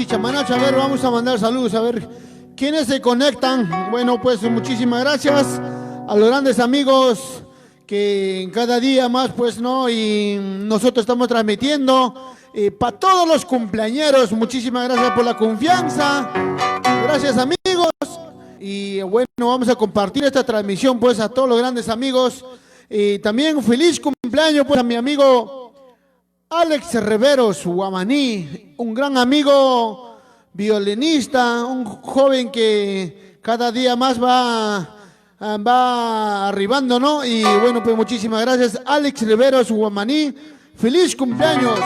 Chamanacha, a ver, vamos a mandar saludos, a ver quiénes se conectan. Bueno, pues muchísimas gracias a los grandes amigos que cada día más, pues, ¿no? Y nosotros estamos transmitiendo para todos los cumpleañeros. Muchísimas gracias por la confianza. Gracias, amigos. Y bueno, vamos a compartir esta transmisión, pues, a todos los grandes amigos. Y también feliz cumpleaños, pues, a mi amigo Alex Riveros, Guamaní, un gran amigo violinista, un joven que cada día más va arribando, ¿no? Y bueno, pues muchísimas gracias, Alex Riveros, Guamaní, feliz cumpleaños.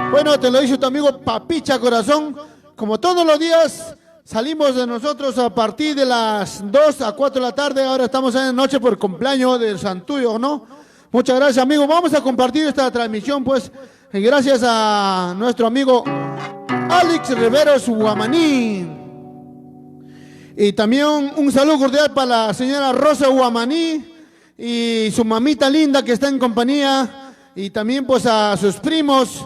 Bueno, te lo dice tu amigo Papicha Corazón, como todos los días salimos de nosotros a partir de las 2 a 4 de la tarde, ahora estamos en la noche por cumpleaños del Santuyo, ¿no? Muchas gracias, amigos. Vamos a compartir esta transmisión, pues, gracias a nuestro amigo Alex Riveros Guamaní. Y también un saludo cordial para la señora Rosa Guamaní y su mamita linda que está en compañía. Y también, pues, a sus primos,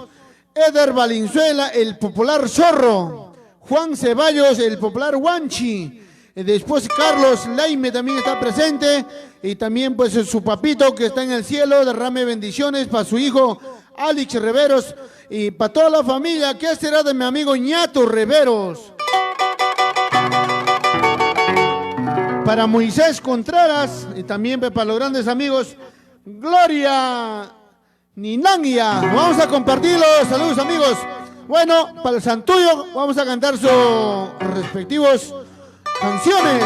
Eder Valenzuela, el popular Zorro, Juan Ceballos, el popular Huanchi. Después Carlos Laime también está presente y también pues su papito que está en el cielo, derrame bendiciones para su hijo Alex Riveros y para toda la familia. ¿Qué será de mi amigo Ñato Riveros? Para Moisés Contreras y también para los grandes amigos Gloria Ninangia. Vamos a compartirlos, saludos, amigos. Bueno, para el Santuyo vamos a cantar sus respectivos canciones.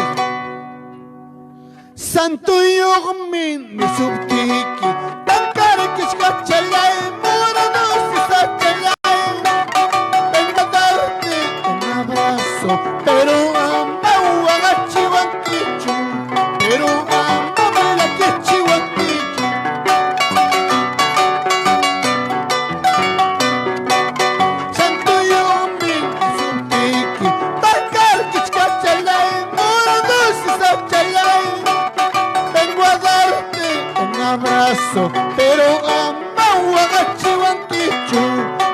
Santuyo min mi subtiki tankare kishkachalay morano sisachalay. Vengo a darte un abrazo, pero amo a chihuanquichu, pero amo la que chihuanquichu. Santuyo min mi subtiki tankare kishkachalay. Vengo a darte un abrazo, pero amo a chihuanquichu,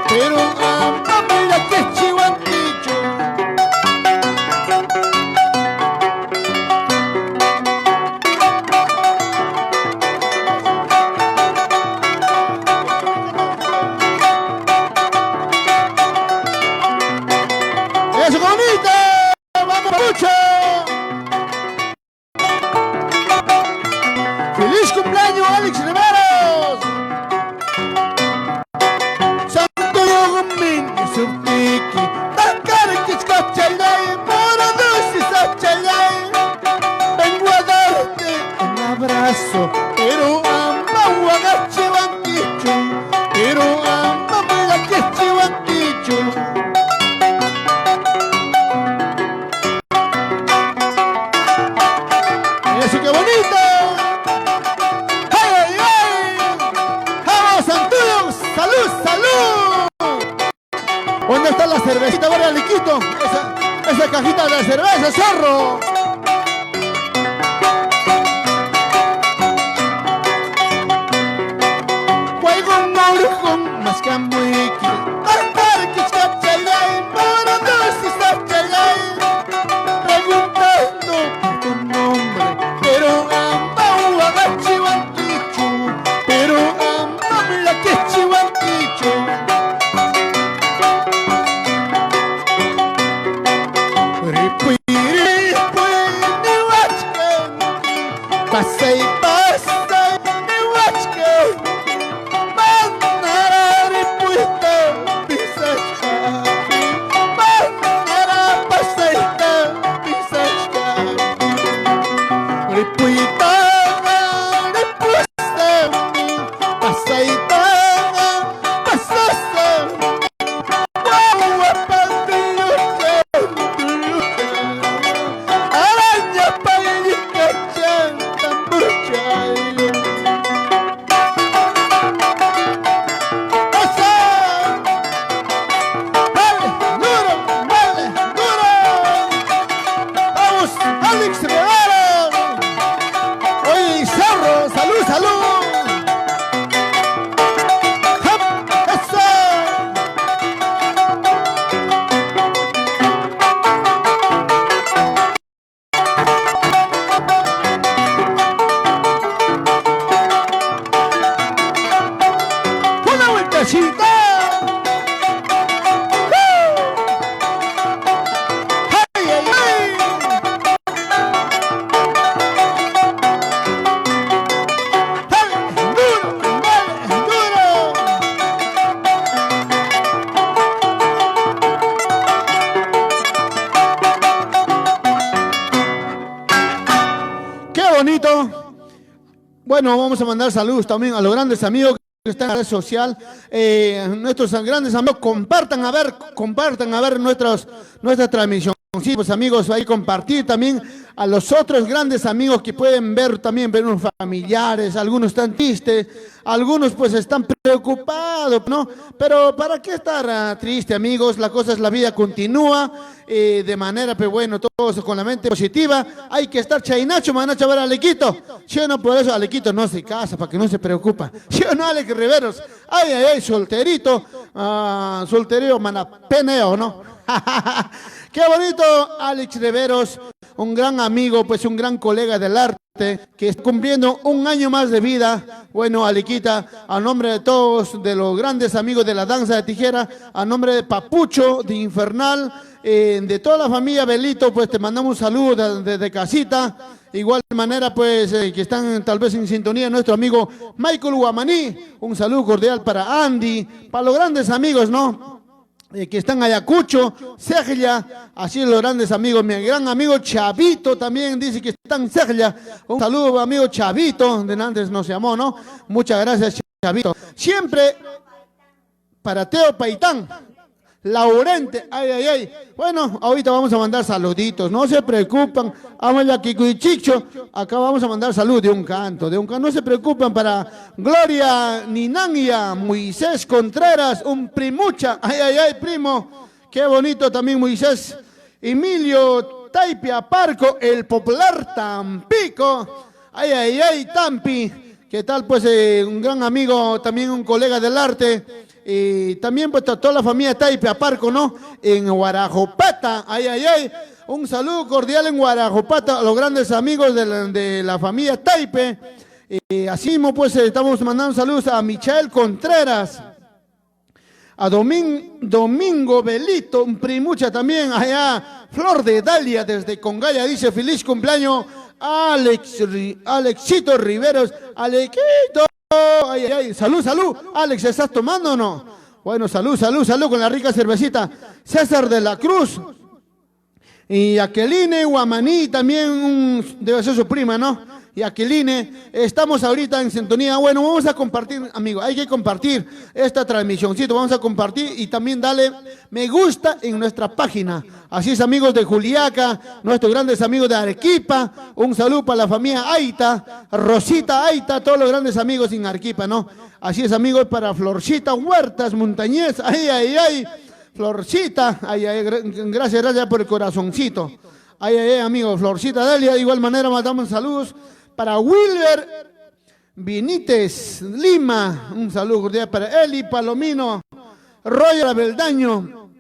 pero amo mira que chihuanquichu. ¡Eso, bonita! ¡Vamos, mucho! ¡Feliz cumpleaños, Alex Riveros! Santo Yogumin, Subtiki, Takare Kishkachalay, Moradusi Sachalay. Vengo a darte un abrazo, pero amo a chihuanquichu, pero amo a que chihuanquichu. ¡Eso, qué bonito! ¡Salud, salud! ¿Dónde está la cervecita? Bueno, liquito. Esa cajita de cerveza, zorro. Juego un orujón, más que amuiki. Tartar, kichkachalay, moradusi sachalay. Preguntando por tu nombre, pero amo a chihuanquichu, pero amo la que chihuanquichu. Ripui, ripui, Bueno, vamos a mandar saludos también a los grandes amigos que están en la red social. Nuestros grandes amigos, compartan a ver nuestra transmisión. Sí, pues amigos, ahí compartir también a los otros grandes amigos que pueden ver también, ver unos familiares, algunos están tristes, algunos pues están preocupados, ¿no? Pero ¿para qué estar triste, amigos? La cosa es, la vida continúa de manera, pues bueno, todos con la mente positiva. Hay que estar chainacho, manacho, a ver a Alequito. ¿Sí o no? Por eso Alequito no se casa, para que no se preocupa. ¿Sí o no, Alex Riveros? Ay, ay, ay, solterito, solterío, manapeneo, ¿no? Qué bonito, Alex Riveros, un gran amigo, pues un gran colega del arte, que está cumpliendo un año más de vida. Bueno, Alequita, a nombre de todos, de los grandes amigos de la danza de tijera, a nombre de Papucho, de Infernal, de toda la familia Belito, pues te mandamos un saludo desde casita. Igual manera, pues, que están tal vez en sintonía, nuestro amigo Michael Guamaní, un saludo cordial para Andy, para los grandes amigos, ¿no? Que están Ayacucho, Seglia, así los grandes amigos, mi gran amigo Chavito también dice que están en Seglia. Un saludo, amigo Chavito, de antes nos llamó, ¿no? Muchas gracias, Chavito. Siempre para Teo Paitán, Laurente, ay, ay, ay. Bueno, ahorita vamos a mandar saluditos, no se preocupen. Amaya Kikuichicho, acá vamos a mandar salud de un canto, no se preocupen. Para Gloria Ninangia, Moisés Contreras, un primucha, ay, ay, ay, primo, qué bonito también Moisés. Emilio Taipia Parco, el popular Tampico, ay, ay, ay, Tampi, ¿qué tal? Pues un gran amigo, también un colega del arte. Y también pues toda la familia Taipe Aparco, ¿no? En Guarajopata, ay, ay, ay. Un saludo cordial en Guarajopata a los grandes amigos de la familia Taipe. Así mismo pues estamos mandando saludos a Michael Contreras, a Domingo Belito, un primucha también allá, Flor de Dalia desde Congaya, dice feliz cumpleaños Alexito Riveros, Alequito. Ay, ay, ay. Salud, salud. Alex, ¿estás tomando o no? Bueno, salud, salud, salud con la rica cervecita. César de la Cruz. Y Aqueline Guamaní, también debe ser su prima, ¿no? Y Aqueline, estamos ahorita en sintonía. Bueno, vamos a compartir, amigo, hay que compartir esta transmisioncito, vamos a compartir y también dale me gusta en nuestra página. Así es, amigos de Juliaca, nuestros grandes amigos de Arequipa, un saludo para la familia Aita, Rosita Aita, todos los grandes amigos en Arequipa, ¿no? Así es, amigos, para Florcita Huertas Montañez, ay, ay, ay, Florcita, ay, ay, gracias por el corazoncito. Ay, ay, ay, amigo, Florcita Delia, de igual manera mandamos saludos para Wilber Vinites Lima, un saludo cordial para Eli Palomino, Roger Abeldaño,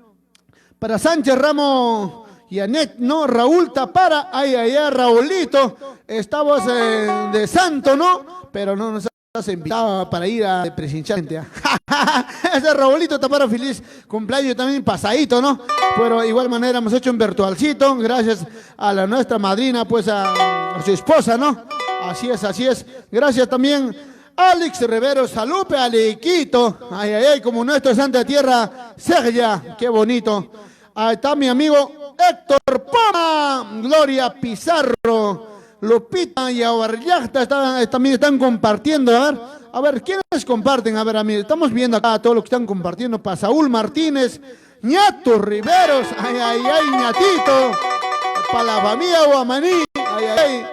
para Sánchez Ramos y Anet, no, Raúl Tapara, ay, ay, ay, Raulito, estamos de santo, ¿no? Pero no nos has invitado para ir a presenciar. Ese Raulito Tapara, feliz cumpleaños también pasadito, ¿no? Pero de igual manera hemos hecho un virtualcito, gracias a nuestra madrina, pues a su esposa, ¿no? Así es, así es. Gracias también Alex Rivero, salupe Alequito, ay, ay, ay, como nuestro Santa Tierra, Sergia, qué bonito. Ahí está mi amigo Héctor Poma, Gloria Pizarro, Lupita y Abarllacta también están compartiendo. A ver, ¿quiénes comparten? A ver, amigos, estamos viendo acá todo lo que están compartiendo. Para Saúl Martínez, Ñato Riveros, ay, ay, ay, Ñatito, para la familia Guamaní, ay, ay, ay,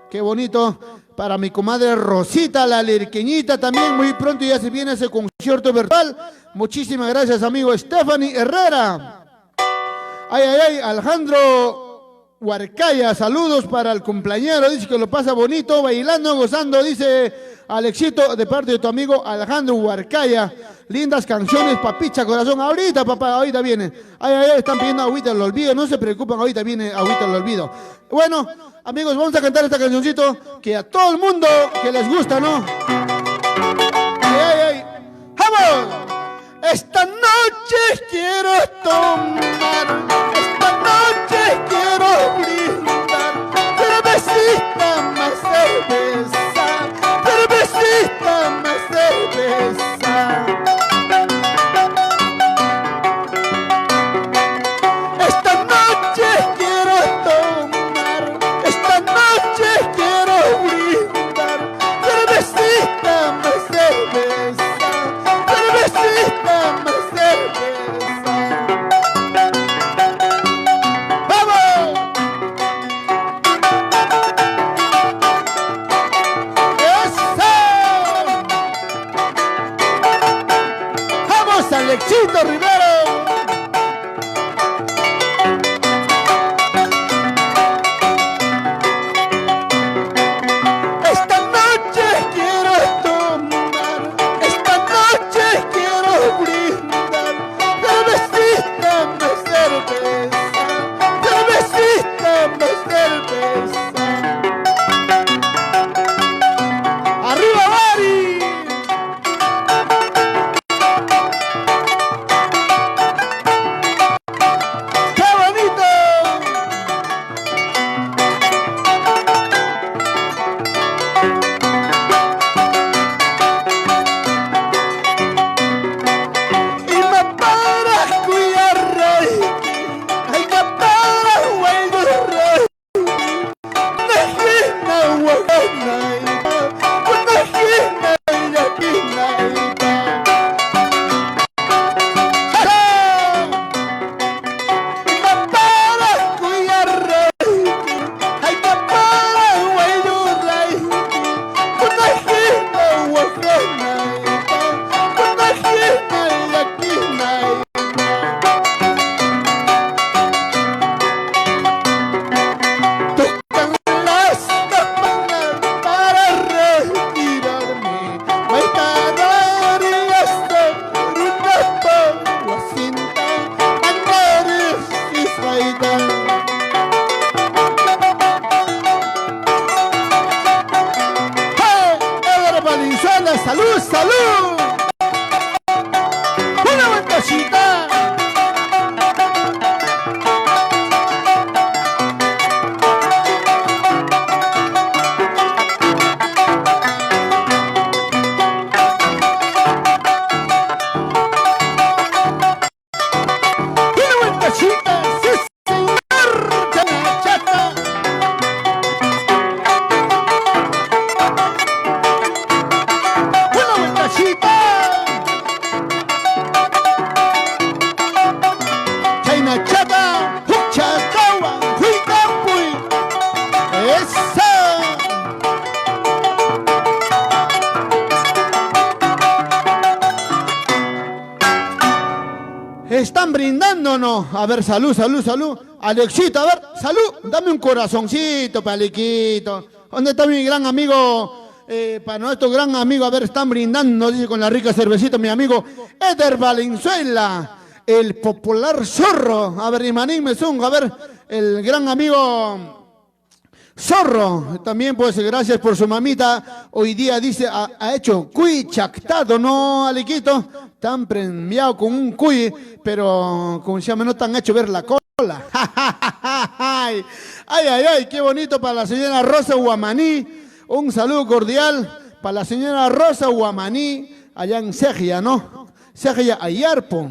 qué bonito. Para mi comadre Rosita, la lirqueñita también, muy pronto ya se viene ese concierto virtual. Muchísimas gracias, amigo Stephanie Herrera. Ay, ay, ay, Alejandro Huarcaya, saludos para el cumpleañero, dice que lo pasa bonito, bailando, gozando, dice Alexito, de parte de tu amigo Alejandro Huarcaya. Lindas canciones, papicha, corazón, ahorita, papá, ahorita viene. Ay, ay, ay, están pidiendo agüita del olvido, no se preocupen, ahorita viene agüita del olvido. Bueno, amigos, vamos a cantar esta cancioncito que a todo el mundo que les gusta, ¿no? Ay, ay, ay, ¡vamos! Esta noche quiero tomar, esta noche quiero brindar, cervecita más cerveza, cervecita más cerveza. Esta noche quiero tomar, esta noche quiero brindar, cervecita chita, sí señor, Chayna Chata. Una vueltacita. Chayna Chata, Huchatawa, Huicampuy. ¡Esa! Están brindando, ¿no? A ver, salud, salud, salud. Alexito, a ver, salud. Dame un corazoncito, Paliquito. ¿Dónde está mi gran amigo? Para nuestro gran amigo, a ver, están brindando, dice, con la rica cervecita, mi amigo Eder Valenzuela, el popular zorro. A ver, Imanín Mesung, a ver, el gran amigo Zorro, también pues gracias por su mamita. Hoy día dice, ha hecho cuy chactado, ¿no, Alequito? Tan premiado con un cuy, pero como se llama, no te han hecho ver la cola. Ay, ay, ay, qué bonito para la señora Rosa Guamaní. Un saludo cordial para la señora Rosa Guamaní, allá en Cegia, ¿no? Cegia Ayarpo.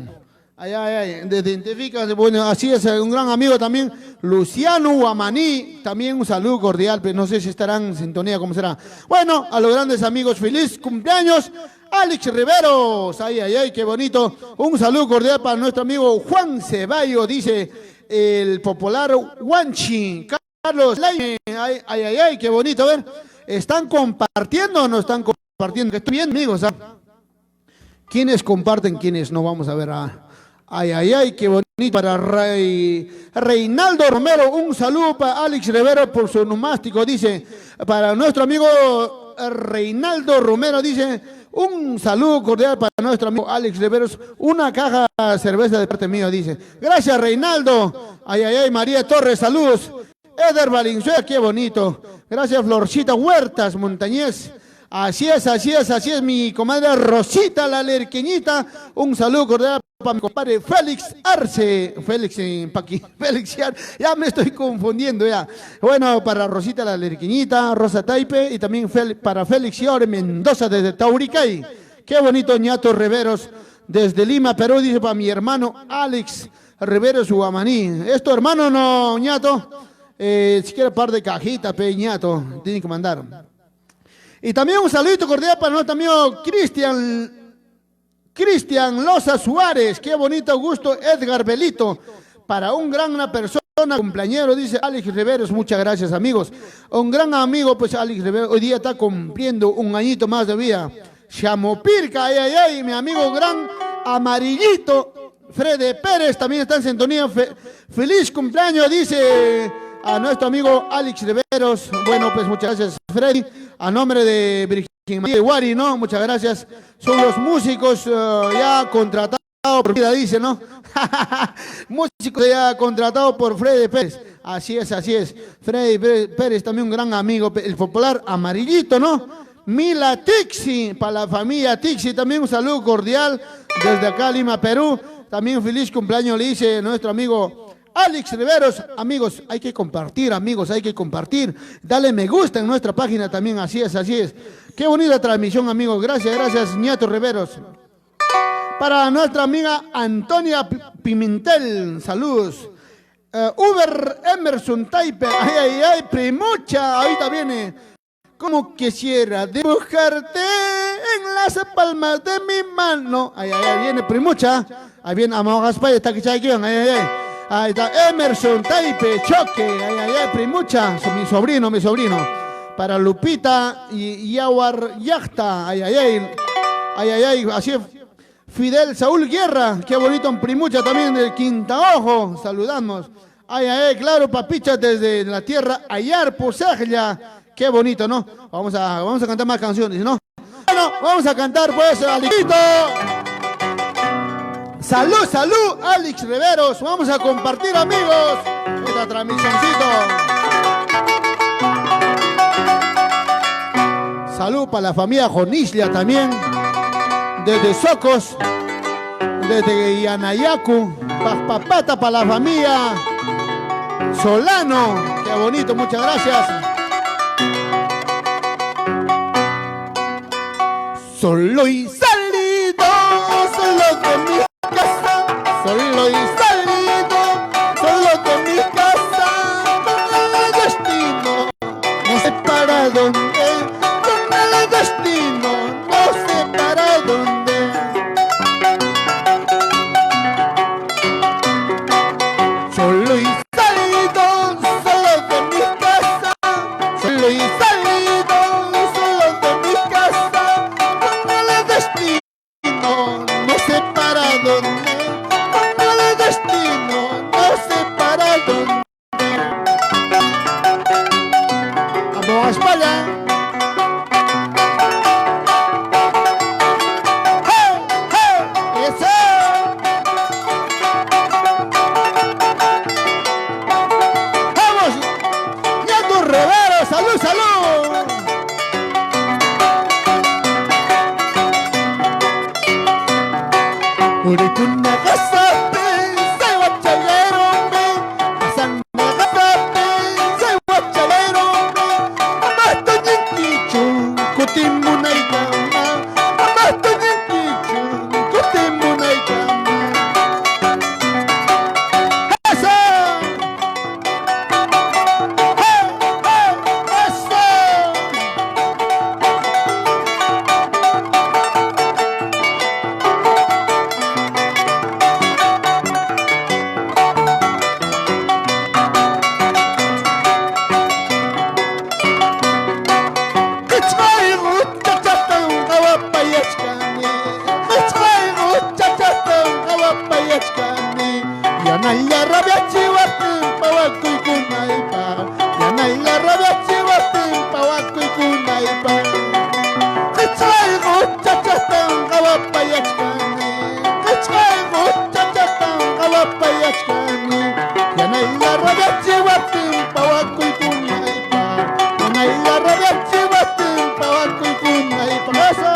Ay, ay, ay, identifica, bueno, así es, un gran amigo también, Luciano Guamaní, también un saludo cordial, pero no sé si estarán en sintonía, cómo será. Bueno, a los grandes amigos, feliz cumpleaños, Alex Riveros, ay, ay, ay, qué bonito, un saludo cordial para nuestro amigo Juan Ceballo, dice el popular Huanchi, Carlos Laine, ay, ay, ay, ay, qué bonito, a ver, ¿están compartiendo o no están compartiendo? Que estoy bien, amigos, ¿ah? ¿Quiénes comparten, quiénes no? Vamos a ver, ay, ay, ay, qué bonito para Reinaldo Romero. Un saludo para Alex Rivero por su nomástico, dice. Para nuestro amigo Reinaldo Romero, dice. Un saludo cordial para nuestro amigo Alex Rivero. Una caja de cerveza de parte mío, dice. Gracias, Reinaldo. Ay, ay, ay, María Torres, saludos. Eder Valenzuela, qué bonito. Gracias, Florcita Huertas, Montañez. Así es, así es, así es, mi comadre Rosita, la lerqueñita. Un saludo cordial para mi compadre Félix Arce. Félix, ya me estoy confundiendo ya. Bueno, para Rosita, la lerqueñita, Rosa Taipe, y también para Félix Iore Mendoza desde Tauricay. Qué bonito, ñato Riveros, desde Lima, Perú, dice para mi hermano Alex Riveros Guamaní. ¿Es tu hermano no, ñato? Si quiere par de cajitas, ñato, tiene que mandar. Y también un saludito cordial para nuestro amigo Cristian Loza Suárez. Qué bonito gusto, Edgar Belito. Para una gran persona, cumpleañero, dice Alex Riveros. Muchas gracias, amigos. Un gran amigo, pues Alex Riveros, hoy día está cumpliendo un añito más de vida. Chamopirca, ay, ay, ay, mi amigo gran amarillito. Freddy Pérez también está en sintonía. Feliz cumpleaños, dice a nuestro amigo Alex Riveros. Bueno, pues muchas gracias, Freddy. A nombre de Virgen María de Guari, ¿no? Muchas gracias. Son los músicos ya contratados por vida, dice, ¿no? Músicos ya contratados por Freddy Pérez. Así es, así es. Freddy Pérez, también un gran amigo, el popular amarillito, ¿no? Mila Tixi, para la familia Tixi, también un saludo cordial desde acá, Lima, Perú. También feliz cumpleaños le dice nuestro amigo Alex Riveros. Amigos, hay que compartir, amigos, hay que compartir. Dale me gusta en nuestra página también, así es, así es. Qué bonita transmisión, amigos. Gracias, gracias, ñato Riveros. Para nuestra amiga Antonia Pimentel, saludos. Uber Emerson Taipe, ay, ay, ay, primucha, ahorita viene. Como quisiera dibujarte en las palmas de mi mano. Ay, ay, ay, viene primucha. Ahí viene Amagaspa, está aquí, ay, ay, ay. Ahí está Emerson Taipe, choque, ay, ay, ay, primucha, mi sobrino. Para Lupita y Yawar Yachta, ay, ay, ay, ay, ay, ay, así es. Fidel Saúl Guerra, qué bonito en primucha también del Quintaojo, saludamos. Ay, ay, ay, claro, papicha desde la tierra Ayarpo, Cegia, qué bonito, ¿no? Vamos a cantar más canciones, ¿no? Bueno, vamos a cantar pues, Alexito. Salud, salud, Alex Riveros. Vamos a compartir, amigos, esta transmisioncito. Salud para la familia Jonislia también, desde Socos, desde Yanayacu. Papata para la familia Solano. Qué bonito, muchas gracias. Solo y salido, solo de mi casa, solo y salido dónde, con el destino, no sé para dónde. Solo he salido, solo de mi casa, solo he salido, solo de mi casa, con el destino, no sé para dónde, con el destino, no sé para dónde. Vamos a España. ¡Hey, hey! ¡Eso! ¡Vamos! ¡Ñato Rivero! ¡Salud, salud! Uricuna gasape, se guachalero me, pasan gasape, se guachalero me, amato ñiquichu, kutimuna y gama, amato ñiquichu, kutimuna y gama. ¡Eso! ¡Hey, hey! ¡Eso! Yanaya rabia chiwatin pawaku kunaipa, yanaya rabia chiwatin pawaku kunaipa. Kachaigo chachatan gawapayachkani, kachaigo chachatan gawapayachkani, yanaya rabia chiwatin pawaku kunaipa, yanaya rabia chiwatin pawaku kunaipa. Eso.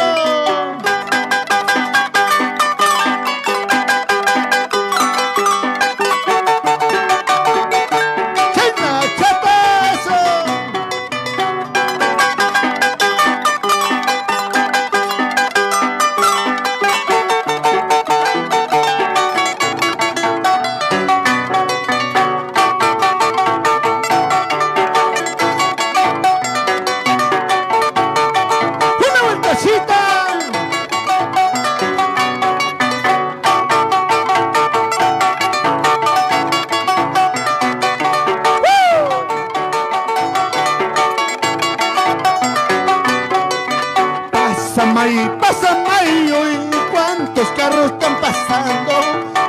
Pásame, hoy cuántos carros están pasando.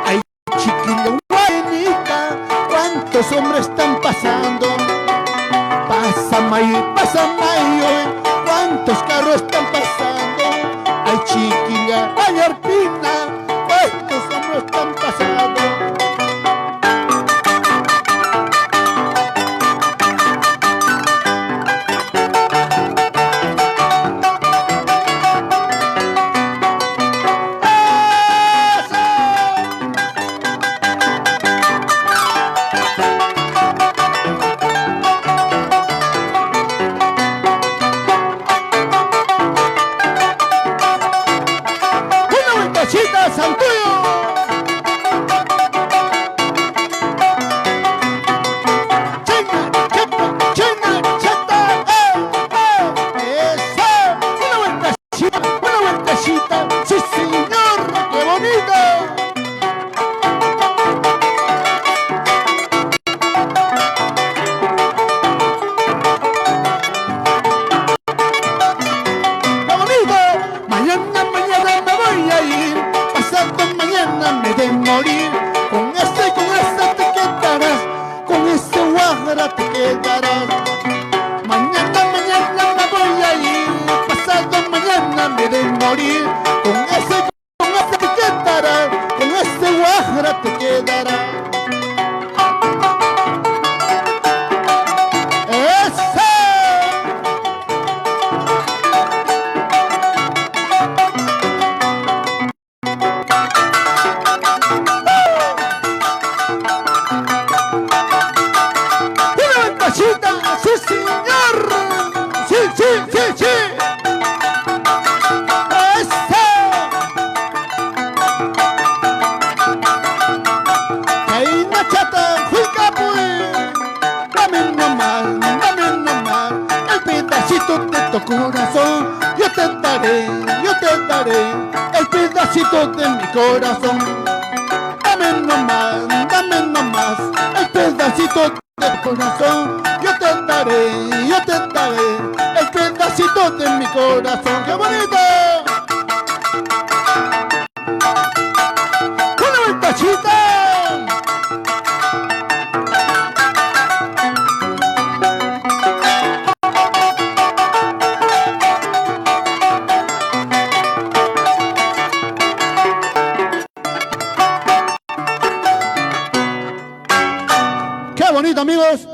Ay, chiquillo, guainita, cuántos hombres están pasando. Pásame, hoy cuántos carros están pasando. Ay, chiquilla, ay, arpina, cuántos hombres están pasando. ¡Santuyo! ¡China, chata! ¡Eso! Una vueltecita, ¡sí, señor! ¡Qué bonito! ¡Qué bonito! Mañana me voy a ir. Mañana me de morir. Con ese te quedarás, con ese guajara te quedarás. Mañana me voy a ir. Pasado mañana me de morir. Con ese te quedarás, con ese guajara te quedarás. Una vueltecita. pedacito de mi corazón. Dame nomás, el pedacito de mi corazón. Yo te daré, el pedacito de mi corazón. ¡Qué bonito! ¡Una vueltacita! Qué bonito, amigos,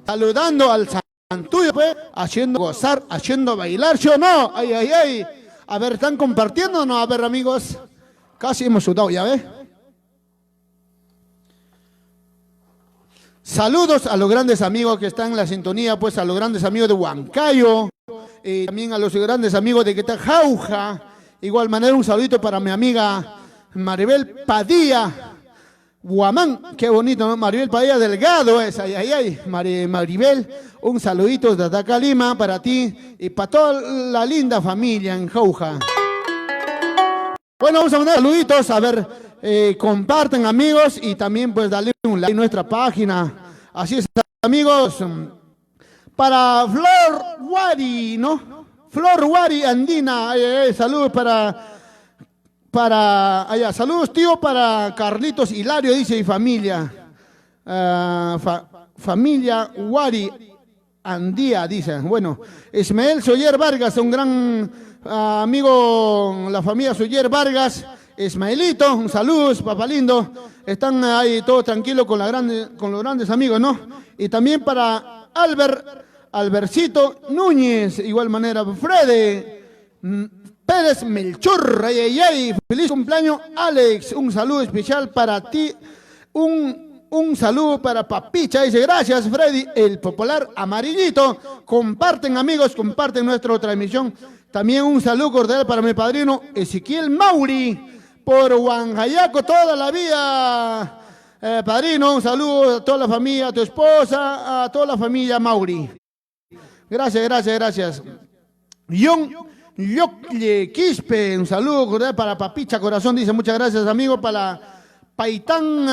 saludando al santuyo, pues, haciendo gozar, haciendo bailar, ¿sí o no? Ay, ay, ay. A ver, ¿están compartiendo o no? A ver, amigos, casi hemos sudado, ¿ya ve? Saludos a los grandes amigos que están en la sintonía, pues a los grandes amigos de Huancayo, también a los grandes amigos de Jauja. Igual manera, un saludito para mi amiga Maribel Padilla. Guamán, qué bonito, ¿no? Maribel Padilla Delgado es, ay, ay, ay. Maribel, un saludito desde acá Lima para ti y para toda la linda familia en Jauja. Bueno, vamos a mandar saluditos, a ver, comparten amigos y también pues darle un like a nuestra página. Así es, amigos, para Flor Wari, ¿no? Flor Wari Andina, ay, ay, ay, saludos para allá, saludos tío para Carlitos Hilario, dice, y familia. Familia Wari Andía, dice. Bueno, Ismael Soyer Vargas, un gran amigo, la familia Soyer Vargas. Ismaelito, un saludo, papá lindo. Están ahí todo tranquilo con los grandes amigos, ¿no? Y también para Albercito Núñez, igual manera, Frede Pérez Melchor, ay, ay, ay, feliz cumpleaños Alex, un saludo especial para ti, un saludo para Papicha, dice, gracias Freddy, el popular amarillito, comparten amigos, comparten nuestra transmisión, también un saludo cordial para mi padrino Ezequiel Mauri, por Huancayaco toda la vida, padrino, un saludo a toda la familia, a tu esposa, a toda la familia Mauri, gracias, gracias, gracias. Yocle Quispe, un saludo cordial para Papicha Corazón, dice, muchas gracias amigo, para Paitán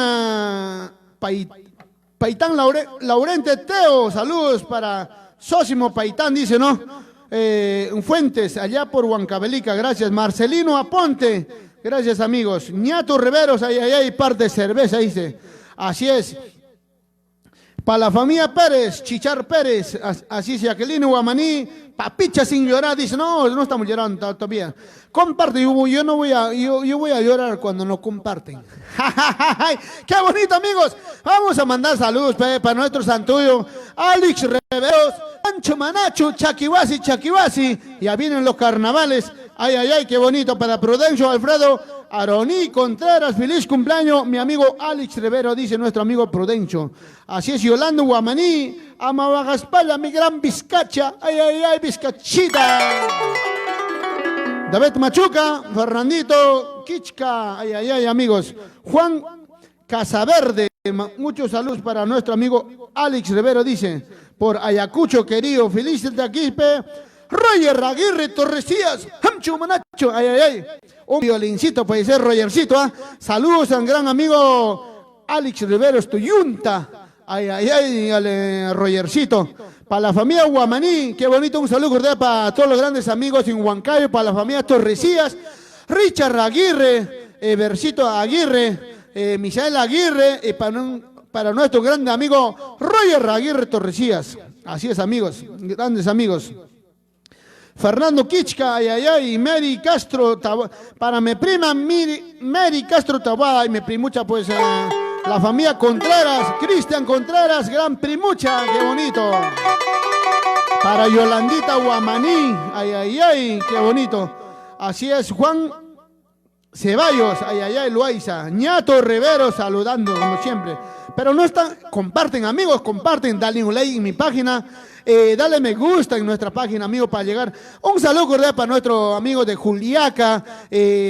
Laurente Teo, saludos para Sósimo Paitán, dice, ¿no? Fuentes, allá por Huancavelica, gracias. Marcelino Aponte, gracias amigos. Ñato Riveros, ahí hay parte de cerveza, dice, así es. Para la familia Pérez, Chichar Pérez, así es, Jacqueline Guamaní, Papicha sin llorar, dice, no, no estamos llorando todavía. Comparte, yo voy a llorar cuando no comparten. ¡Qué bonito, amigos! Vamos a mandar saludos para nuestro santuyo, Alex Riveros, Pancho Manacho, Chaquihuasi, ya vienen los carnavales. Ay, ay, ay, qué bonito, para Prudencio Alfredo Aroní Contreras, feliz cumpleaños, mi amigo Alex Rivero, dice nuestro amigo Prudencio. Así es, Yolanda Guamaní, Amabagaspala, mi gran bizcacha, ay, ay, ay, bizcachita. David Machuca, Fernandito Quichca, ay, ay, ay, amigos. Juan Casaverde, muchos saludos para nuestro amigo Alex Rivero, dice, por Ayacucho, querido, feliz de Aquispe. Roger Aguirre Torrecillas, Hamcho Manacho, ay, ay, ay. Un violincito puede ser Rogercito, ¿ah? Saludos al gran amigo Alex Riveros, tu yunta. Ay, ay, ay, al Rogercito. Para la familia Guamaní, qué bonito, un saludo cordial para todos los grandes amigos en Huancayo, para la familia Torrecillas, Richard Aguirre, Versito Aguirre, Misael Aguirre, y para nuestro grande amigo Roger Aguirre Torrecillas. Así es, amigos, grandes amigos. Fernando Quichca, ay, ay, ay, Mary Castro, para mi prima Mary Castro Tabada, y mi primucha, pues, la familia Contreras, Cristian Contreras, gran primucha, qué bonito. Para Yolandita Guamaní, ay, ay, ay, qué bonito. Así es, Juan Ceballos, ay, ay, ay, Loaiza, Ñato Rivero, saludando, como siempre. Pero no están, comparten, amigos, comparten, dale un like en mi página. Dale me gusta en nuestra página, amigo, para llegar. Un saludo cordial para nuestros amigos de Juliaca,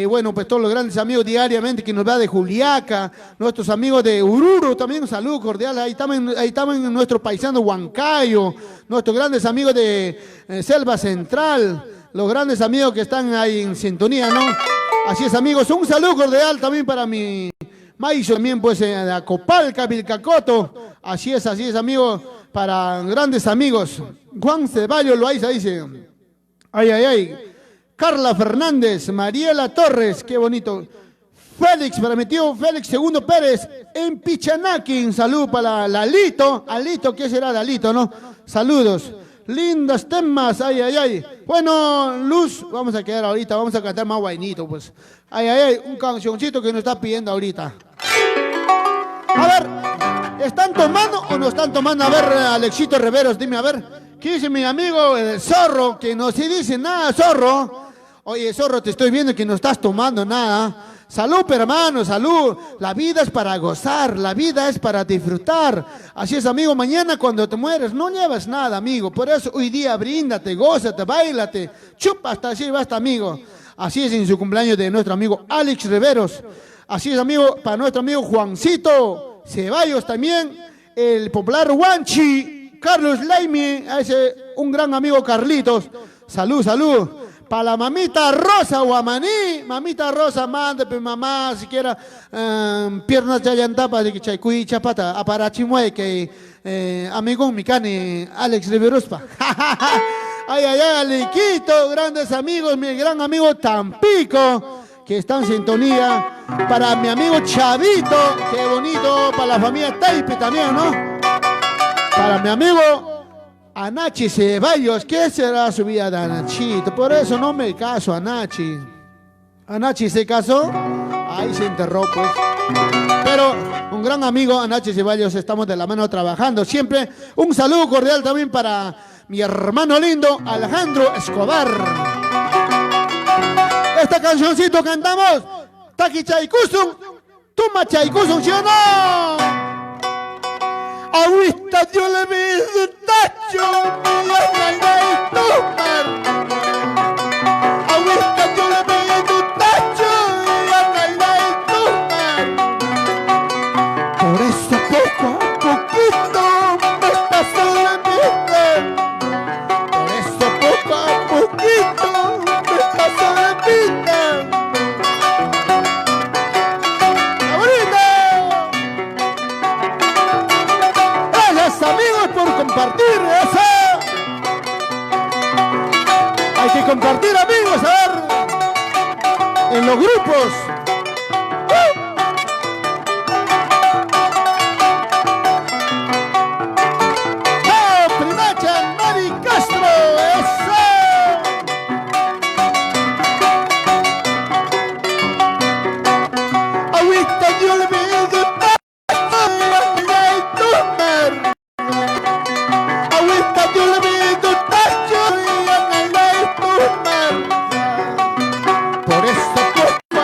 bueno, pues todos los grandes amigos diariamente que nos va de Juliaca, nuestros amigos de Ururo, también un saludo cordial, ahí estamos en nuestro paisano Huancayo, nuestros grandes amigos de Selva Central, los grandes amigos que están ahí en sintonía, ¿no? Así es, amigos, un saludo cordial también para mi Maiso, también pues de Acopalca, Vilcacoto. Así es, amigo, para grandes amigos. Juan Ceballos Loaiza dice, ay, ay, ay. Carla Fernández, Mariela Torres, qué bonito. Félix, para mi tío Félix Segundo Pérez, en Pichanaki, un saludo para Lalito. Alito, ¿qué será Lalito, no? Saludos. Lindos temas, ay, ay, ay. Bueno, Luz, vamos a quedar ahorita, vamos a cantar más guainito, pues. Ay, ay, ay, un cancioncito que nos está pidiendo ahorita. A ver, ¿están tomando o no están tomando? A ver, Alexito Riveros, dime, a ver. ¿Qué dice mi amigo el Zorro? Que no se dice nada, Zorro. Oye, Zorro, te estoy viendo que no estás tomando nada. Salud, hermano, salud. La vida es para gozar, la vida es para disfrutar. Así es, amigo, mañana cuando te mueres no llevas nada, amigo. Por eso hoy día bríndate, gózate, báilate, chupa hasta así, basta, amigo. Así es en su cumpleaños de nuestro amigo Alex Riveros. Así es, amigo, para nuestro amigo Juancito Ceballos también, el popular Huanchi, Carlos Laimi, a ese un gran amigo Carlitos. Salud, salud. Para la mamita Rosa Guamaní, mamita Rosa, mándame mamá, siquiera piernas de llantapa de que chaycuy chapata, aparachimue que amigo Micani, Alex Riverospa. Ay, ay, ay, Aliquito, grandes amigos, mi gran amigo Tampico, que está en sintonía. Para mi amigo Chavito, qué bonito, para la familia Taipe también, ¿no? Para mi amigo Anachi Ceballos, ¿qué será su vida de Anachito? Por eso no me caso, Anachi. Anachi se casó, ahí se enterró, pues. Pero un gran amigo, Anachi Ceballos, estamos de la mano trabajando. Siempre un saludo cordial también para mi hermano lindo, Alejandro Escobar. Esta cancioncito cantamos, Taki Chaykusun, Tuma Chaykusun, ¿sí o no? Ahorita yo le vi su tacho y la tomar. Ahorita yo le vi su tacho y la tomar. Por eso poco a poquito me está solamente. Por eso poco a poquito me está solamente. Amigos por compartir eso. Hay que compartir, amigos, a ver, en los grupos. ¡Oh, Primacha, Mari Castro! ¡Eso! Ahorita yo le veo por eso poco a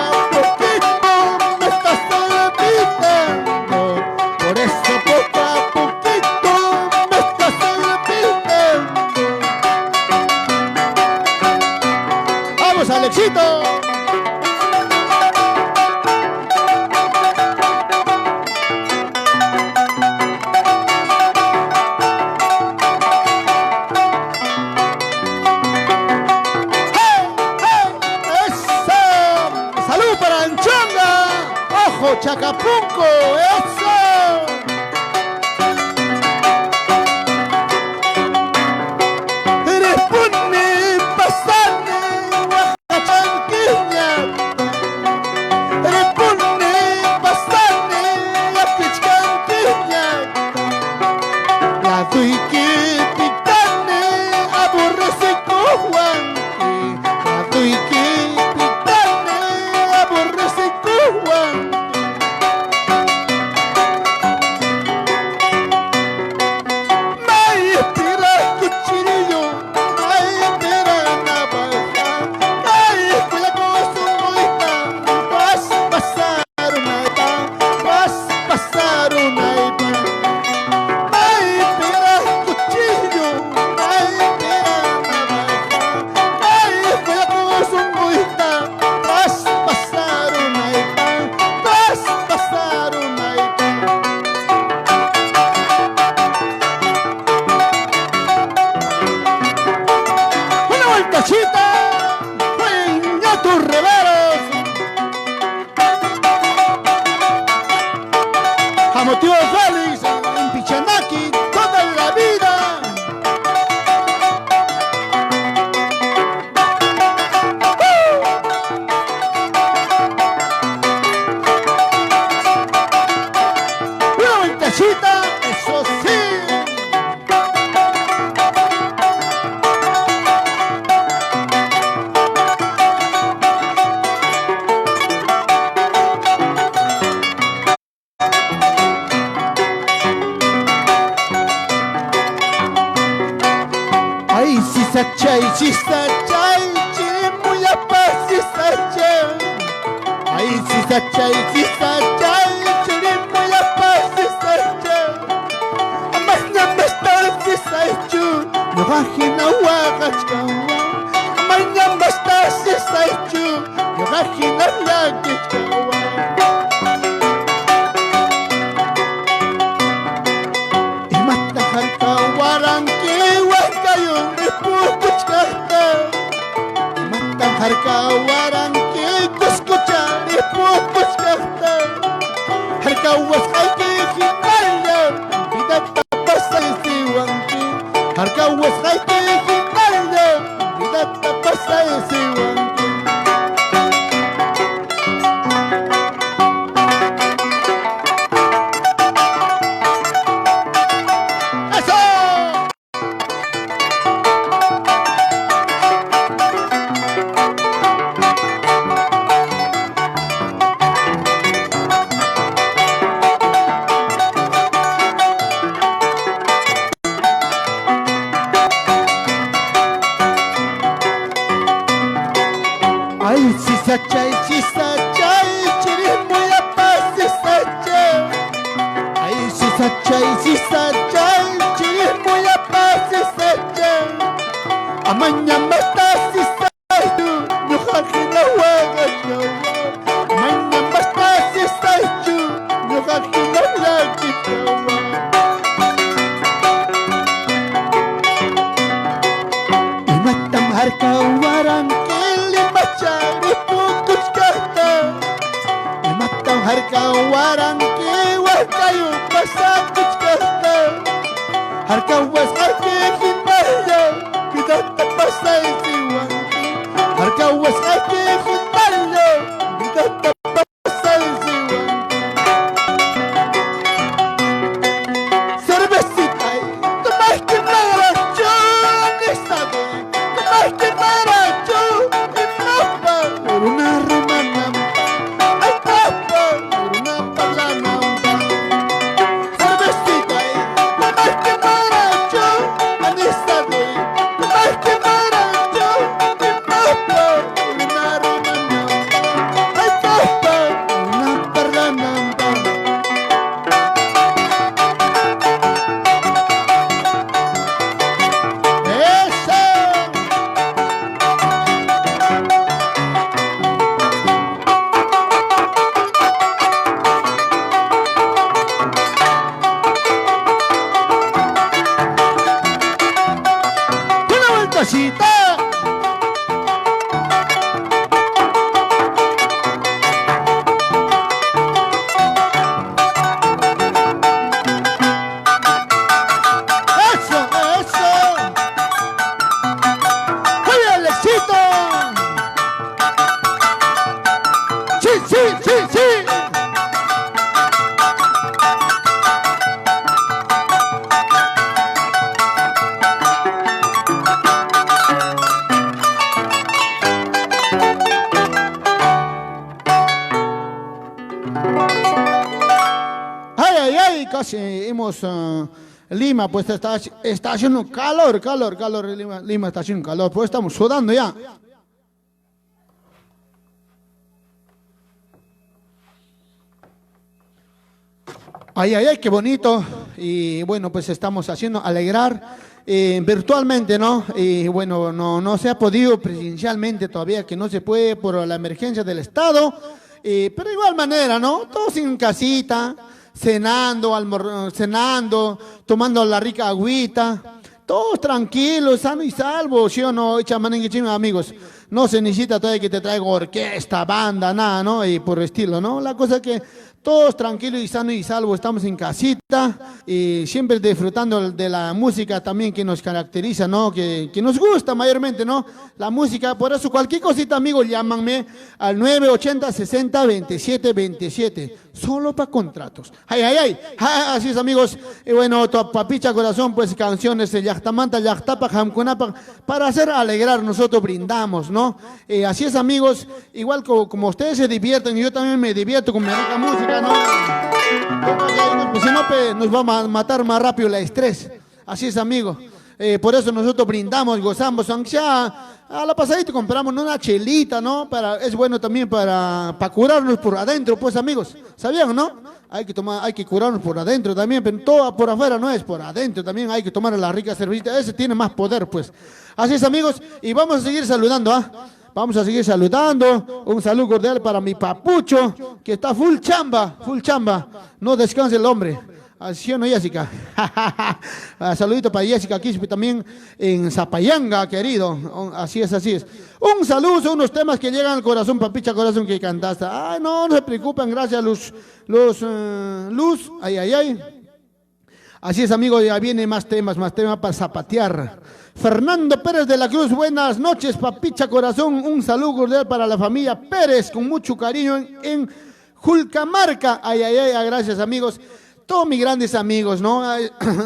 A motivo de Félix, en Pichanaki, toda la vida. Una vueltecita, eso sí. Ay, si sachay, si sachay, muy a paz, si sachay. Ay, si sachay, muy a paz, si sachay. Amas na basta, si sachay. No vagina wagachkawa. Amas na basta, si sachay. No vagina wagachkawa. Y mata harta waranki wakayo. Mata harka waranki kuskuchari pupuskata. Harka wasqayki hinalla vida tapasa siwanki. Harka wasqayki hinalla vida tapasa siwanki. Eso. Ay, si sachay, chiri muy a paz, si sachay. Ay, si sachay, chiri muy a paz, si sachay. Amaña mata, si sachay, no hajina wagachawa. Amaña mata, si sachay, no hajina wagachawa. Y mata marca waranki. Harka waranki wakayo pasakuchkata. Harka wasqayki hinalla vida tapasa siwanki. Harka wasqayki hinalla vida tapasa siwanki. Cervecita, tomaste maracho, anestado, tomaste maracho, y mapa por una romana. Casita. Eso, eso. ¡Oye, Alexito! Sí, sí, sí, sí. Casi hemos Lima pues está haciendo calor Lima está haciendo calor, pues estamos sudando ya. Ay, ay, ay, qué bonito. Y bueno, pues estamos haciendo alegrar virtualmente, ¿no? Y bueno, no se ha podido presencialmente todavía, que no se puede por la emergencia del Estado, pero de igual manera, ¿no? Todos en casita, cenando, tomando la rica agüita, todos tranquilos, sano y salvo, ¿sí o no? Amigos, no se necesita todavía que te traiga orquesta, banda, nada, ¿no? Y por estilo, ¿no? La cosa es que todos tranquilos y sanos y salvos, estamos en casita y siempre disfrutando de la música también que nos caracteriza, ¿no? Que nos gusta mayormente, ¿no? La música, por eso cualquier cosita, amigos, llámanme al 980-60-27-27, solo para contratos. Ay, ay, ay, así es, amigos. Y bueno, tu papicha corazón, pues canciones de Yachtamanta, Yachtapa, Jamkunapa, para hacer alegrar, nosotros brindamos, ¿no? Así es, amigos, igual como ustedes se divierten, yo también me divierto con mi rica música, ¿no? Pues si no, nos va a matar más rápido el estrés. Así es, amigo. Por eso nosotros brindamos, gozamos, aunque sea a la pasadita compramos una chelita, ¿no? Es bueno también para curarnos por adentro, pues, amigos. ¿Sabían, no? Hay que curarnos por adentro también, pero todo por afuera no es, por adentro también hay que tomar la rica cervecita. Ese tiene más poder, pues. Así es, amigos, y vamos a seguir saludando, ¿ah? Vamos a seguir saludando. Un saludo cordial para mi papucho, que está full chamba, full chamba. No descanse el hombre. Así o no, Jessica. Saludito para Jessica Quispe también en Zapayanga, querido. Así es, así es. Un saludo, son unos temas que llegan al corazón, papicha corazón, que cantaste. Ay, no se preocupen, gracias, Luz. Luz, ay, ay, ay. Así es, amigo, ya viene más temas para zapatear. Fernando Pérez de la Cruz, buenas noches, papicha corazón. Un saludo cordial para la familia Pérez, con mucho cariño en Julcamarca. Ay, ay, ay, gracias, amigos. Todos mis grandes amigos, ¿no?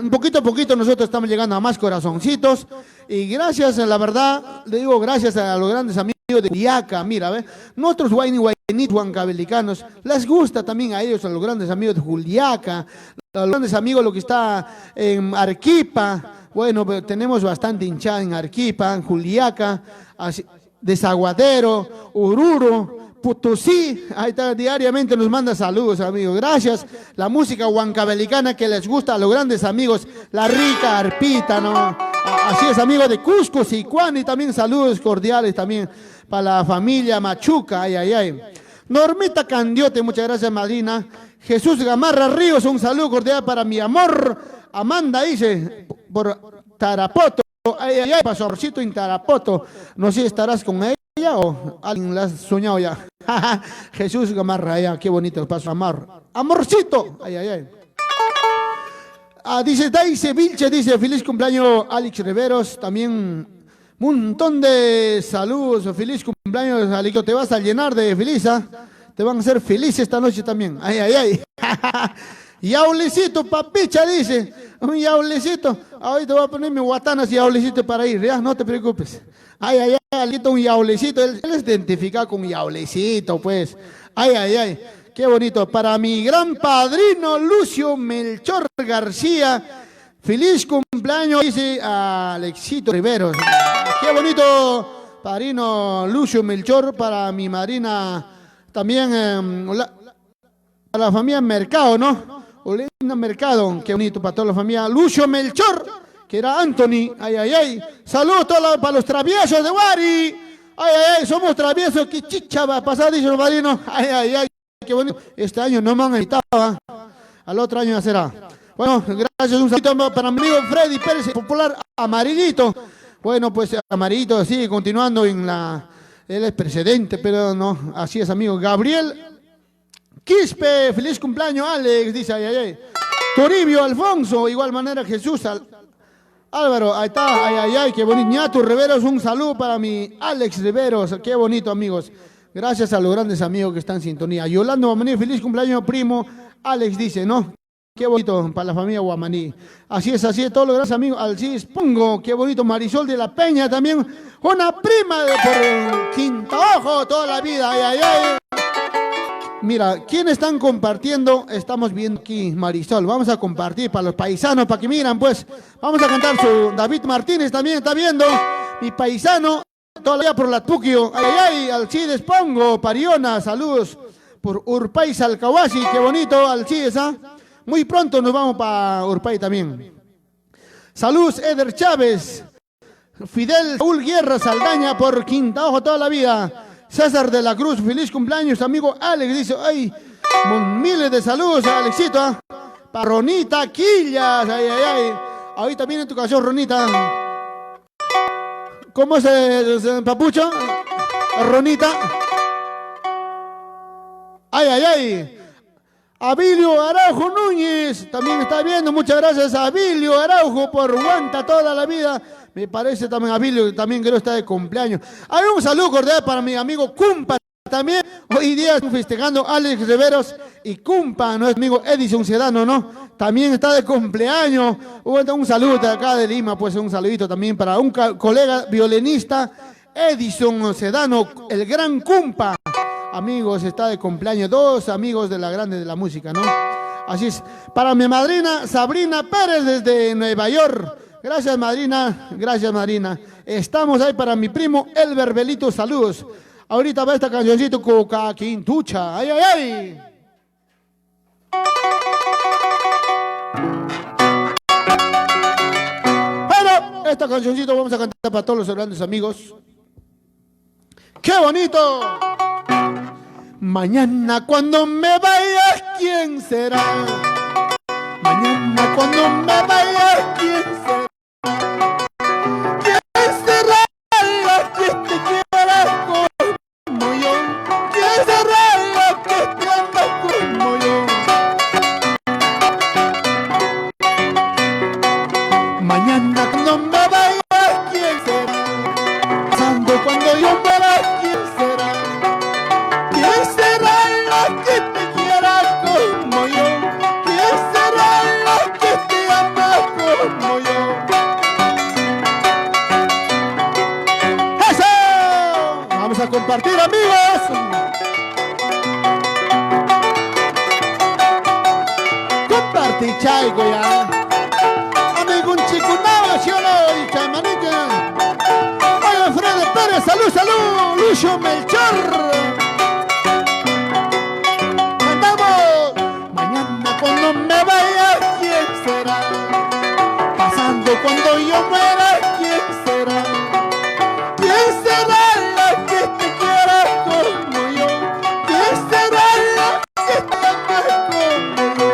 Poquito a poquito nosotros estamos llegando a más corazoncitos. Y gracias, la verdad, le digo gracias a los grandes amigos de Juliaca. Mira, ¿ve? Nosotros huancabelicanos, les gusta también a ellos, a los grandes amigos de Juliaca, a los grandes amigos lo que está en Arequipa. Bueno, tenemos bastante hinchada en Arequipa, en Juliaca, Desaguadero, Oruro, Potosí. Ahí está, diariamente nos manda saludos, amigos. Gracias. La música huancabelicana que les gusta a los grandes amigos, la rica arpita, ¿no? Así es, amigos de Cusco, Sicuán, y también saludos cordiales también para la familia Machuca. Ay, ay, ay. Normita Candiote, muchas gracias, madrina. Jesús Gamarra Ríos, un saludo cordial para mi amor. Amanda dice, por Tarapoto. Ay, ay, ay, pasorcito en Tarapoto. No sé si estarás con ella o alguien la has soñado ya. Jesús Gamarra, ya, qué bonito el paso. Amorcito. Ay, ay, ay. Dice Daisy Vilche, dice, feliz cumpleaños Alex Riveros. También un montón de saludos. Feliz cumpleaños, Alex. Te vas a llenar de feliz, te van a hacer feliz esta noche también. Ay, ay, ay. Yaulecito, papicha, dice. Un yaulecito. Ahorita voy a poner mi guatanas y yaulecito para ir, ya, no te preocupes. Ay, ay, ay, Alito, un yaulecito. Él es identificado con yaulecito, pues. Ay, ay, ay. Qué bonito. Para mi gran padrino Lucio Melchor García. Feliz cumpleaños, dice Alexito Riveros. Qué bonito, padrino Lucio Melchor. Para mi madrina también, para la familia Mercado, ¿no? Olinda Mercado, qué bonito para toda la familia. Lucio Melchor, que era Anthony. Ay, ay, ay. Saludos para los traviesos de Wari. Ay, ay, ay, somos traviesos. Qué chicha va a pasar, dice el padrino. Ay, ay, ay. Qué bonito. Este año no me han invitado, al otro año ya será. Bueno, gracias. Un saludo para mi amigo Freddy Pérez, popular Amarillito. Bueno, pues Amarillito sigue continuando él es presidente, pero no, así es, amigo. Gabriel Quispe, feliz cumpleaños, Alex, dice, ay, ay, ay. Toribio Alfonso, igual manera Jesús Álvaro, ahí está, ay, ay, ay, qué bonito. Ñato Riveros, un saludo para mi Alex Riveros, qué bonito, amigos. Gracias a los grandes amigos que están en sintonía. Yolanda Guamaní, feliz cumpleaños, primo. Alex dice, ¿no? Qué bonito para la familia Guamaní. Así es, todos los grandes amigos. Alcides Pongo, qué bonito. Marisol de la Peña también. Una prima por Quintaojo toda la vida. Ay, ay, ay. Mira, ¿quiénes están compartiendo? Estamos viendo aquí, Marisol. Vamos a compartir para los paisanos, para que miran, pues. Vamos a cantar su David Martínez también está viendo. Mi paisano. Todavía por la Tuquio, ay, ay, Alcides Pongo, Pariona, saludos por Urpay Salcahuasi, qué bonito, Alcides, Muy pronto nos vamos para Urpay también. Saludos, Eder Chávez, Fidel Saúl Guerra Saldaña por Quintaojo toda la vida. César de la Cruz, feliz cumpleaños, amigo Alex, dice, ay, miles de saludos a Alexito, para Ronita Quillas, ay, ay, ay. Ahorita viene tu canción, Ronita. ¿Cómo es el papucho? Ronita. Ay, ay, ay. Abilio Araujo Núñez, también está viendo. Muchas gracias a Abilio Araujo por aguanta toda la vida. Me parece también Abilio, que también creo está de cumpleaños. Hay un saludo cordial para mi amigo Cumpa también. Hoy día están festejando Alex Riveros y Cumpa, nuestro amigo Edison Sedano, ¿no? También está de cumpleaños. Un saludo de acá de Lima, pues un saludito también para un colega violinista, Edison Sedano, el gran Cumpa. Amigos, está de cumpleaños, dos amigos de la grande de la música, ¿no? Así es. Para mi madrina Sabrina Pérez desde Nueva York. Gracias, madrina. Gracias, madrina. Estamos ahí para mi primo Elber Belito. Saludos. Ahorita va esta cancioncito Coca Quintucha. ¡Ay, ay, ay! Bueno, esta cancioncito vamos a cantar para todos los grandes amigos. ¡Qué bonito! Mañana cuando me vaya, ¿quién será? Mañana cuando me vaya, ¿quién será? ¿Quién será la que te quiera como yo? ¿Quién será la que te ama como yo? Mañana cuando me vaya, ¿quién será? Pasando cuando yo muera, ¿quién será? ¿Quién será la que te quiera como yo? ¿Quién será la que te ama como yo? ¡Eso! Vamos a compartir, amigos. Compartir chaico ya. Amigo, un chico nuevo, ¿sí o no? Y chamanica. Oye, Freddy Pérez, salud, salud. Lucio Melchor. Cuando me vaya, ¿quién será? Pasando cuando yo muera, ¿quién será? ¿Quién será la que te quiera como yo? ¿Quién será la que te ama como yo?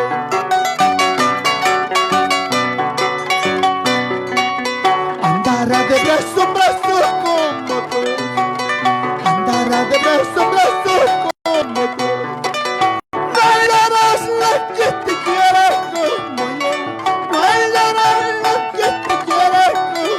Andará de brazo en brazo como tú. Andará de brazo en brazo como tú. Que te quiera como yo, no hay nada que te quiera como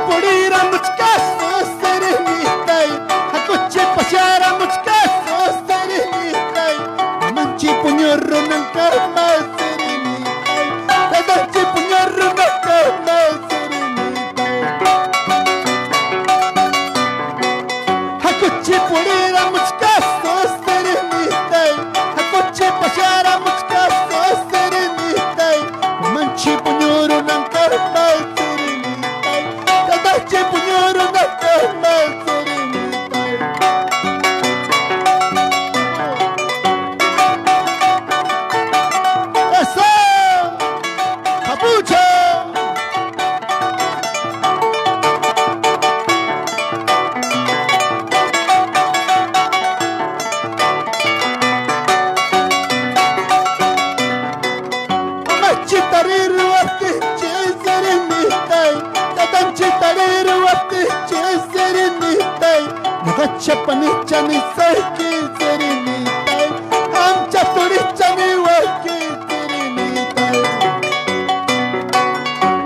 pulir a muchcasos serenitay, hakuchi pasiar a muchcasos serenitay, mamanchi puñorro nankama serenitay, tadanchi puñorro nankama serenitay, hakuchi pulir a muchcasos serenitay, hakuchi pasiar a muchcasos serenitay, mamanchi puñorro nankama serenitay, tadanchi puñorro nankama serenitay. ¡Eso! ¡Papucho! Machitariru atiche serenitay, tadanchitariru atiche serenitay, nagachapanichani saiki serenitay, amchaturichani waki serenitay.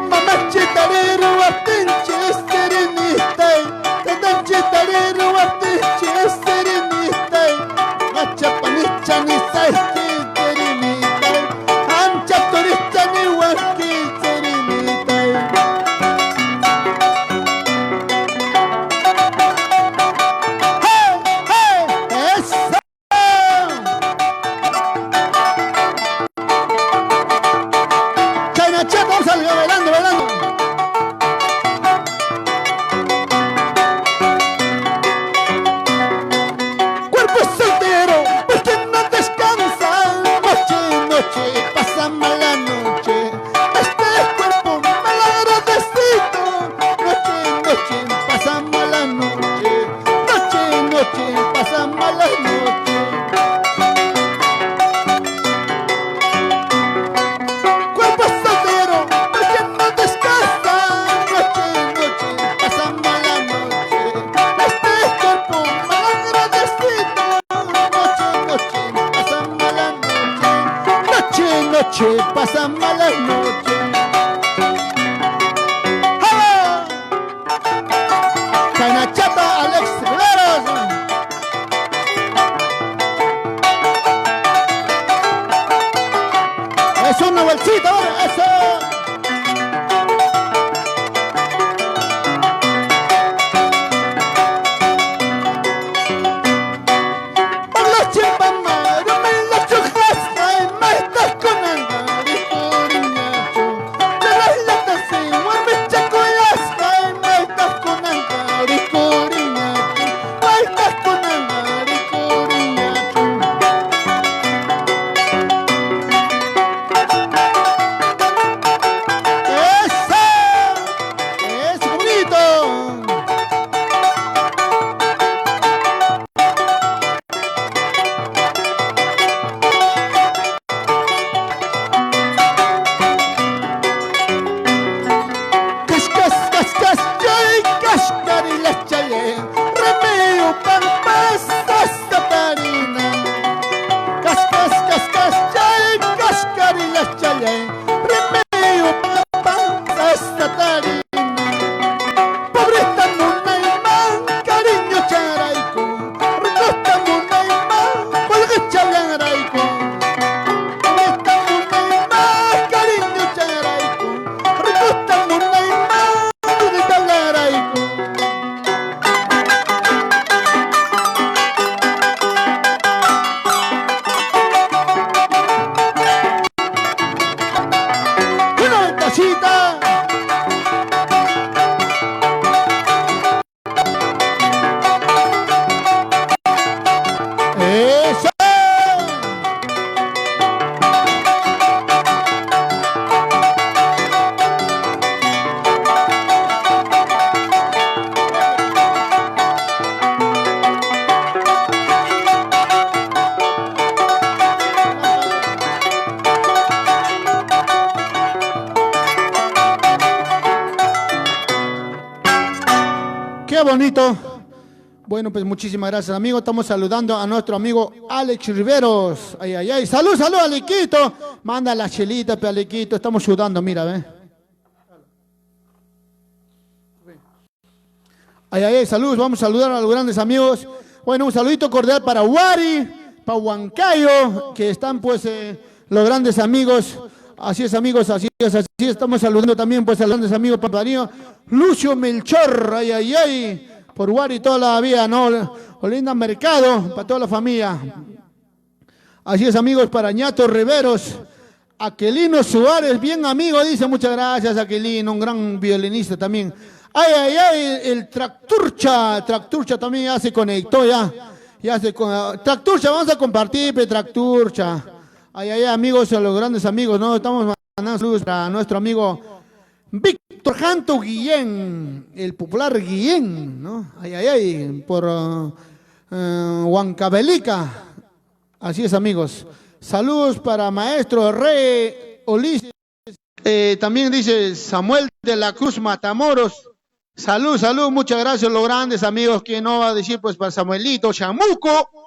Mamachitariru atiche serenitay, tadanchitariru atiche serenitay, nagachapanichani saiki serenitay, amchaturichani waki serenitay. ¡Hey! ¡Hey! ¡Eso! Cainachata, vamos a bailando, bailando. Cuerpo soltero, porque no descansa. Noche, noche, pasa mala noche. Este cuerpo mal agradecido. Noche, noche, pasa mala noche. Noche, noche, pasa mala noche. Cuerpo soltero, porque no descansa. Noche, noche, pasa mala noche. Este cuerpo mal agradecido. Noche, noche, pasa mala noche. Noche, noche, pasa mala noche. ¡Jala! Cainachata, Alex Riveros. Es una bolsita ahora, eso. Por los chimpamaros me los chujas, ay, maestas con angari coriñacho. De las latas se muermen chacoyas, ay, maestas con angari coriñacho. Maestas con angari coriñacho. ¡Eso! ¡Eso, bonito! Cascas, cascas, chay, cascarilla, chaye, remeo, pampas, tastatarina. Cascas, cascas, chay, cascarilla, chaye, remeo, pampas, tastatarina. Pobreta munaimán, cariño charaico, recosta munaimán, polga chalaraico. Pobreta munaimán, cariño charaico, recosta munaimán, polga chalaraico. Una ventacita. ¡Eso! Qué bonito. Bueno, pues muchísimas gracias, amigo. Estamos saludando a nuestro amigo Alex Riveros. Ay, ay, ay. Salud, salud, Alequito. Manda la chelita, pe, Alequito. Estamos sudando, mira, ve. Ay, ay, ay, saludos, vamos a saludar a los grandes amigos. Bueno, un saludito cordial para Wari, para Huancayo, que están pues los grandes amigos. Así es, amigos, así es, así es. Estamos saludando también pues a los grandes amigos, para Darío, Lucio Melchor, ay, ay, ay, por Wari toda la vida, ¿no? Olinda Mercado, para toda la familia. Así es, amigos, para Ñato Riveros, Aquilino Suárez, bien amigo, dice, muchas gracias, Aquilino, un gran violinista también. Ay, ay, ay, el Tracturcha también ya se conectó, Tracturcha, vamos a compartir, Tracturcha. Ay, ay, amigos, a los grandes amigos, ¿no? Estamos mandando saludos para nuestro amigo Víctor Janto Guillén, el popular Guillén, ¿no? Ay, ay, ay, por Huancavelica. Así es, amigos. Saludos para maestro Rey Ulises. También dice Samuel de la Cruz Matamoros. Salud, salud, muchas gracias, los grandes amigos. ¿Quién no va a decir? Pues para Samuelito Chamuco.